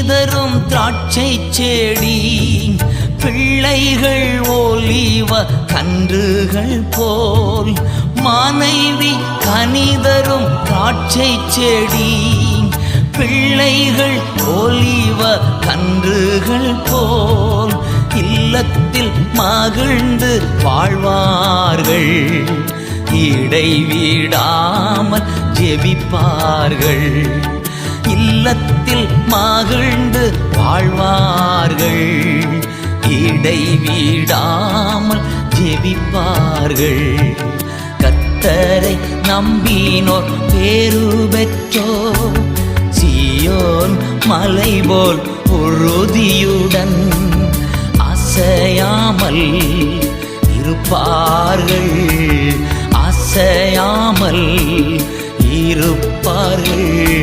தரும் திராட்சை செடி, பிள்ளைகள் ஒலிவ கன்றுகள் போல். மனைவி கனி தரும் திராட்சை செடி, பிள்ளைகள் ஒலிவ கன்றுகள் போல். இல்லத்தில் மகிழ்ந்து வாழ்வார்கள், இடைவிடாமல் ஜெபிப்பார்கள். இல்லத்தில் மகிழ்ந்து வாழ்வார்கள், இடைவிடாமல் ஜெபிப்பார்கள். கர்த்தரை நம்பினோர் பேரு பெற்றோர், சீயோன் மலை போல் உறுதியுடன் அசையாமல் இருப்பார்கள், அசையாமல் இருப்பார்கள்.